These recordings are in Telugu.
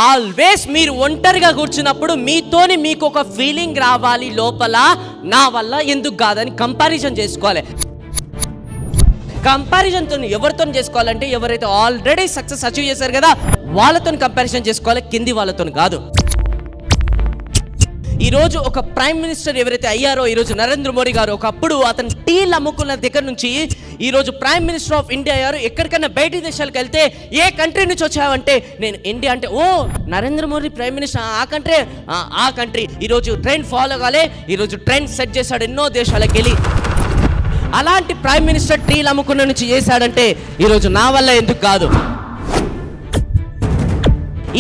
ఆల్వేస్ మీరు ఒంటరిగా కూర్చున్నప్పుడు మీతోని మీకు ఒక ఫీలింగ్ రావాలి లోపల, నా వల్ల ఎందుకు కాదని కంపారిజన్ చేసుకోవాలి. కంపారిజన్తో ఎవరితో చేసుకోవాలంటే ఎవరైతే ఆల్రెడీ సక్సెస్ అచీవ్ చేశారు కదా వాళ్ళతో కంపారిజన్ చేసుకోవాలి, కింది వాళ్ళతో కాదు. ఈరోజు ఒక ప్రైమ్ మినిస్టర్ ఎవరైతే అయ్యారో ఈరోజు నరేంద్ర మోడీ గారు, ఒకప్పుడు అతను టీలు అమ్ముకున్న దగ్గర నుంచి ఈరోజు ప్రైమ్ మినిస్టర్ ఆఫ్ ఇండియా అయ్యారు. ఎక్కడికైనా బయట దేశాలకు వెళ్తే ఏ కంట్రీ నుంచి వచ్చావంటే నేను ఇండియా అంటే, ఓ నరేంద్ర మోడీ ప్రైమ్ మినిస్టర్, ఆ కంట్రీ. ఈరోజు ట్రెండ్ ఫాలో కాలే, ఈరోజు ట్రెండ్ సెట్ చేశాడు ఎన్నో దేశాలకు వెళ్ళి. అలాంటి ప్రైమ్ మినిస్టర్ టీలు అమ్ముకున్న నుంచి చేశాడంటే ఈరోజు నా వల్ల ఎందుకు కాదు.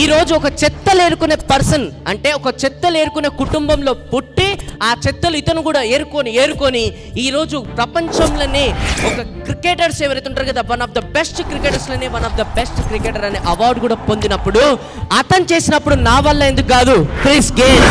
ఈరోజు ఒక చెత్తలు ఏరుకునే పర్సన్ అంటే ఒక చెత్తలు ఏరుకునే కుటుంబంలో పుట్టి ఆ చెత్తలు ఇతను కూడా ఏరుకొని ఈరోజు ప్రపంచంలోనే ఒక క్రికెటర్స్ ఎవరైతే ఉంటారు కదా, వన్ ఆఫ్ ద బెస్ట్ క్రికెటర్స్లోనే one of the best cricketer అనే అవార్డు కూడా పొందినప్పుడు అతను చేసినప్పుడు నా వల్ల ఎందుకు కాదు. క్రిస్ గేల్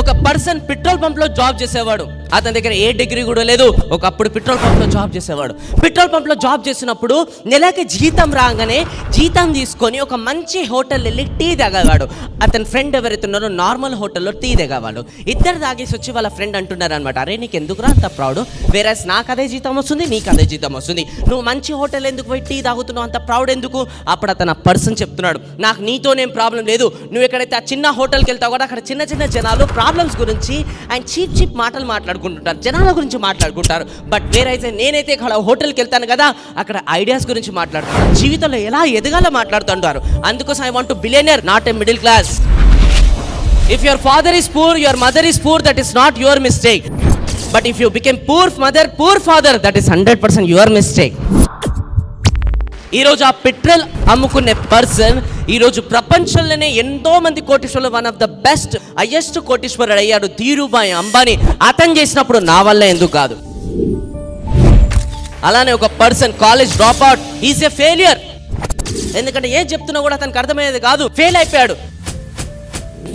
ఒక పర్సన్ పెట్రోల్ పంప్లో జాబ్ చేసేవాడు. అతని దగ్గర ఏ డిగ్రీ కూడా లేదు. ఒకప్పుడు పెట్రోల్ పంప్లో జాబ్ చేసేవాడు. పెట్రోల్ పంప్లో జాబ్ చేసినప్పుడు నెలకి జీతం రాగానే జీతం తీసుకొని ఒక మంచి హోటల్ వెళ్ళి టీ తాగేవాడు. అతని ఫ్రెండ్ ఎవరైతే ఉన్నారో నార్మల్ హోటల్లో టీ తాగేవాళ్ళు. ఇద్దరు తాగేసి వచ్చి వాళ్ళ ఫ్రెండ్ అంటున్నారు అనమాట, అరే నీకు ఎందుకురా అంత ప్రౌడ్, వేరే నాకు అదే జీతం వస్తుంది, నీకు అదే జీతం వస్తుంది, నువ్వు మంచి హోటల్ ఎందుకు పోయి టీ తాగుతున్నావు, అంత ప్రౌడ్ ఎందుకు. అప్పుడు అతను ఆ పర్సన్ చెప్తున్నాడు, నాకు నీతోనేం ప్రాబ్లం లేదు, నువ్వు ఎక్కడైతే ఆ చిన్న హోటల్కి వెళ్తావు కూడా అక్కడ చిన్న చిన్న జనాలు ప్రాబ్లమ్స్ గురించి అండ్ చీప్ మాటలు మాట్లాడుకుంటుంటారు, జనాల గురించి మాట్లాడుకుంటారు. బట్ వేరైతే నేనైతే ఇక్కడ హోటల్కి వెళ్తాను కదా అక్కడ ఐడియాస్ గురించి మాట్లాడుతాను, జీవితంలో ఎలా ఎదగాలో మాట్లాడుతుంటారు. అందుకోసం I want to billionaire, not a middle class. If your father is poor, your mother is poor, that is not your mistake. But if you become poor mother, poor father, that is 100% your mistake. ఈరోజు ఆ పెట్రోల్ అమ్ముకునే పర్సన్ ఈరోజు ప్రపంచంలోనే ఎంతో మంది కోటీశ్వరులు one of the best highest కోటీశ్వరుడు అయ్యాడు, ధీరుభాయ్ అంబానీ. అతను చేసినప్పుడు నా వల్ల ఎందుకు కాదు. అలానే ఒక person college drop out, is a failure. ఎందుకంటే ఏం చెప్తున్నా కూడా అతనికి అర్థమయ్యేది కాదు, ఫెయిల్ అయిపోయాడు.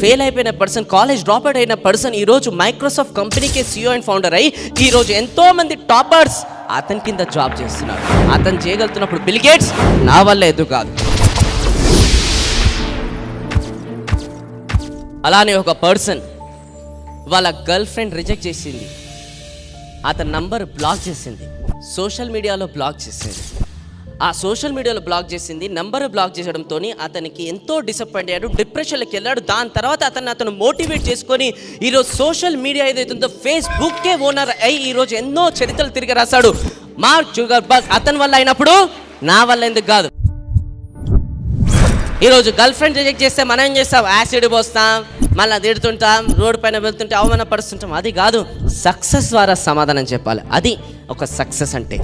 ఫెయిల్ అయిపోయిన పర్సన్, కాలేజ్ డ్రాప్ అవుట్ అయిన పర్సన్ ఈరోజు మైక్రోసాఫ్ట్ కంపెనీకి CEO అండ్ ఫౌండర్ అయ్యి ఈరోజు ఎంతో మంది టాపర్స్ అతని కింద జాబ్ చేస్తున్నారు. అతను చేయగలుగుతున్నప్పుడు బిల్ గేట్స్ నా వల్ల ఎందుకు కాదు. అలానే ఒక పర్సన్ వాళ్ళ గర్ల్ ఫ్రెండ్ రిజెక్ట్ చేసింది, అతని నంబర్ బ్లాక్ చేసింది, సోషల్ మీడియాలో బ్లాక్ చేసింది. ఆ సోషల్ మీడియాలో బ్లాక్ చేసింది, నంబర్ బ్లాక్ చేసడంతో అతనికి ఎంతో డిసప్పాయింట్ అయ్యాడు, డిప్రెషన్లోకి వెళ్ళాడు. దాని తర్వాత అతను మోటివేట్ చేసుకొని ఈరోజు సోషల్ మీడియా ఏదైతుందో ఫేస్బుక్కే ఓనర్ అయ్యి ఈరోజు ఎన్నో చరిత్రలు తిరిగి రాశాడు. మార్క్ జుకర్బర్గ్ అతని వల్ల అయినప్పుడు నా వల్ల ఎందుకు కాదు. ఈరోజు గర్ల్ ఫ్రెండ్ రిజెక్ట్ చేస్తే మనం ఏం చేస్తాం, యాసిడ్ పోస్తాం, మళ్ళీ తిడుతుంటాం, రోడ్డు పైన వెళ్తుంటే అవమానపరుస్తుంటాం. అది కాదు, సక్సెస్ ద్వారా సమాధానం చెప్పాలి. అది ఒక సక్సెస్ అంటే.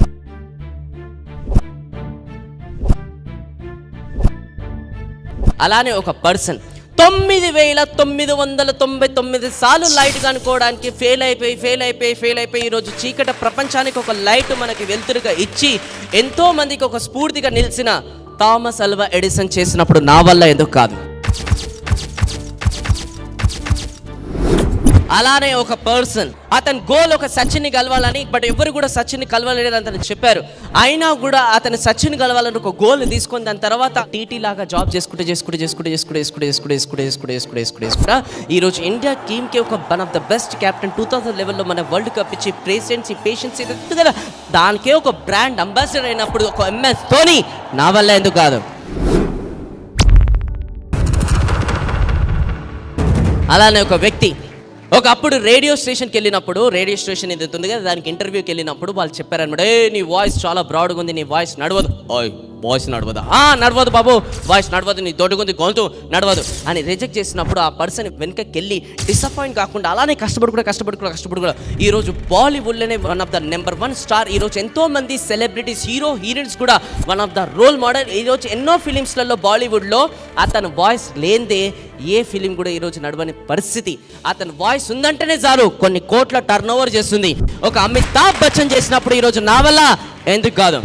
అలానే ఒక పర్సన్ 9999 సార్లు లైట్ కనుక్కోవడానికి ఫెయిల్ అయిపోయి ఈరోజు చీకటి ప్రపంచానికి ఒక లైట్ మనకి వెలుతురుగా ఇచ్చి ఎంతో మందికి ఒక స్ఫూర్తిగా నిలిచిన థామస్ అల్వా ఎడిసన్ చేసినప్పుడు నా వల్ల ఎందుకు కాదు. అలానే ఒక పర్సన్ అతని గోల్ ఒక సచిన్ని కలవాలని, బట్ ఎవరు కూడా సచిన్ని కలవలేదని అతను చెప్పారు. అయినా కూడా అతను సచిన్ కలవాలని ఒక గోల్ తీసుకొని దాని తర్వాత టీటీ లాగా జాబ్ చేసుకుంటే ఈరోజు ఇండియా టీమ్కి ఒక one of the best captain 2000 లెవెల్లో మన వరల్డ్ కప్ ఇచ్చి పేషెన్సీ ఇది కదా, దానికే ఒక బ్రాండ్ అంబాసిడర్ అయినప్పుడు ఒక MS ధోని నా వల్ల ఎందుకు కాదు. అలానే ఒక వ్యక్తి ఒకప్పుడు రేడియో స్టేషన్కి వెళ్ళినప్పుడు, రేడియో స్టేషన్ ఏదైతే ఉంది కదా దానికి ఇంటర్వ్యూకి వెళ్ళినప్పుడు వాళ్ళు చెప్పారనమాట, నీ వాయిస్ చాలా బ్రాడ్గా ఉంది, నీ వాయిస్ నడవదు. వాయిస్ నడవదా? నడవదు బాబు, వాయిస్ నడవదు, నీ దొడ్డుకుంది గొంతు నడవదు అని రిజెక్ట్ చేసినప్పుడు ఆ పర్సన్ వెనకకి వెళ్ళి డిసప్పాయింట్ కాకుండా అలానే కష్టపడు ఈరోజు బాలీవుడ్లోనే one of the number 1 star. ఈరోజు ఎంతో మంది సెలబ్రిటీస్, హీరో హీరోయిన్స్ కూడా one of the role model. ఈరోజు ఎన్నో ఫిలిమ్స్లలో బాలీవుడ్లో అతను వాయిస్ లేనిదే ఏ ఫిలిం కూడా ఈరోజు నడవని పరిస్థితి. అతను వాయిస్ ఉందంటేనే చాలు కొన్ని కోట్ల టర్న్ ఓవర్ చేస్తుంది. ఒక అమితాబ్ బచ్చన్ చేసినప్పుడు ఈరోజు నా వల్ల ఎందుకు కాదు.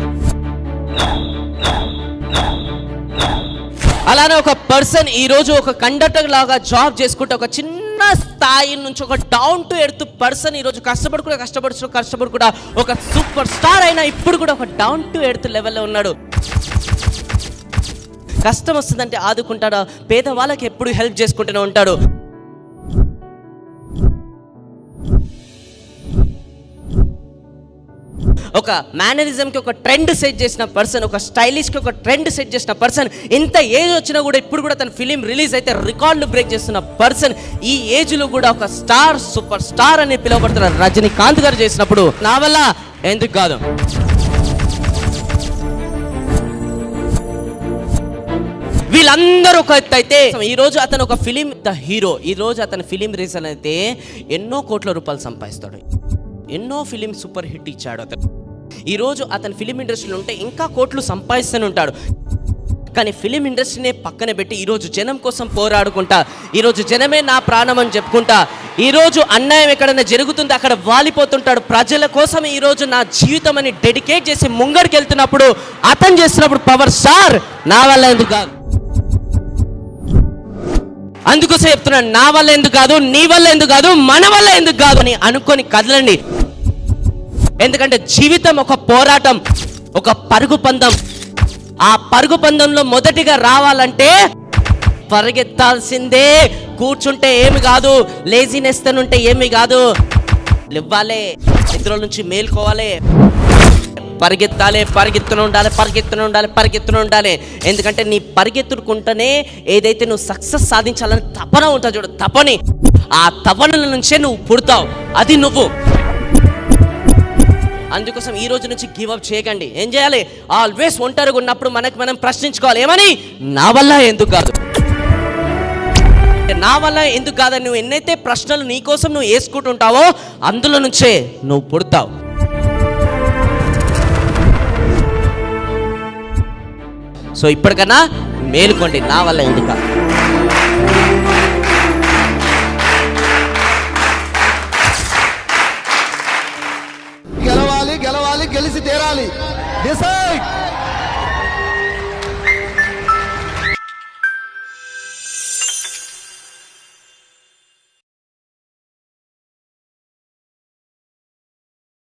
అలానే ఒక పర్సన్ ఈరోజు ఒక కండక్టర్ లాగా జాబ్ చేసుకుంటే ఒక చిన్న చిన్న స్థాయి నుంచి ఒక డౌన్ టు ఎర్త్ పర్సన్ ఈరోజు కష్టపడు కూడా ఒక సూపర్ స్టార్ అయినా ఇప్పుడు కూడా ఒక డౌన్ టు ఎర్త్ లెవెల్లో ఉన్నాడు. కష్టం వస్తుందంటే ఆదుకుంటాడు, పేదవాళ్ళకి ఎప్పుడు హెల్ప్ చేసుకుంటూనే ఉంటాడు. ఒక మేనరిజంకి ఒక ట్రెండ్ సెట్ చేసిన పర్సన్, ఒక స్టైలిష్కి ఒక ట్రెండ్ సెట్ చేసిన పర్సన్, ఇంత ఏజ్ వచ్చినా కూడా ఇప్పుడు కూడా తన ఫిలిం రిలీజ్ అయితే రికార్డులు బ్రేక్ చేస్తున్న పర్సన్, ఈ ఏజ్లో కూడా ఒక స్టార్, సూపర్ స్టార్ అని పిలువబడుతున్న రజనీకాంత్ గారు చేసినప్పుడు నా వల్ల ఎందుకు కాదు. వీళ్ళందరూ ఒక ఎత్తు అయితే ఈరోజు అతను ఒక ఫిలిం ద హీరో. ఈరోజు అతని ఫిలిం రీజన్ అయితే ఎన్నో కోట్ల రూపాయలు సంపాదిస్తాడు, ఎన్నో ఫిలిం సూపర్ హిట్ ఇచ్చాడు అతను. ఈరోజు అతని ఫిలిం ఇండస్ట్రీలో ఉంటే ఇంకా కోట్లు సంపాదిస్తూనే ఉంటాడు. కానీ ఫిలిం ఇండస్ట్రీనే పక్కన పెట్టి ఈరోజు జనం కోసం పోరాడుకుంటా, ఈరోజు జనమే నా ప్రాణం అని చెప్పుకుంటా, ఈరోజు అన్యాయం ఎక్కడైనా జరుగుతుందో అక్కడ వాలిపోతుంటాడు. ప్రజల కోసం ఈరోజు నా జీవితం అని డెడికేట్ చేసి ముంగడికి వెళ్తున్నప్పుడు అతను చేస్తున్నప్పుడు పవర్ స్టార్ నా వల్ల ఎందుకు కాదు. అందుకోసం చెప్తున్నాను, నా వల్ల ఎందుకు కాదు, నీ వల్ల ఎందుకు కాదు, మన వల్ల ఎందుకు కాదు అని అనుకొని కదలండి. ఎందుకంటే జీవితం ఒక పోరాటం, ఒక పరుగు పందెం. ఆ పరుగు పందెంలో మొదటిగా రావాలంటే పరిగెత్తాల్సిందే. కూర్చుంటే ఏమి కాదు, లేజినెస్ ఉంటే ఏమి కాదు, లేవ్వాలి, నిద్ర నుంచి మేల్కోవాలి, పరిగెత్తుతూనే ఉండాలి. ఎందుకంటే నీ పరిగెత్తుకుంటేనే ఏదైతే నువ్వు సక్సెస్ సాధించాలని తపన ఉంటుంది చూడు, తపని, ఆ తపనల నుంచే నువ్వు పుడతావు, అది నువ్వు. అందుకోసం ఈ రోజు నుంచి గివ్ అప్ చేయకండి. ఏం చేయాలి? ఆల్వేస్ ఒంటరిగా ఉన్నప్పుడు మనకు మనం ప్రశ్నించుకోవాలి, ఏమని, నా వల్ల ఎందుకు కాదు, నా వల్ల ఎందుకు కాదని నువ్వు ఎన్నైతే ప్రశ్నలు నీకోసం నువ్వు వేసుకుంటుంటావో అందులో నుంచే నువ్వు పుడతావు. సో ఇప్పటికన్నా మేలుకోండి, నా వల్ల ఎందుకు కాదు.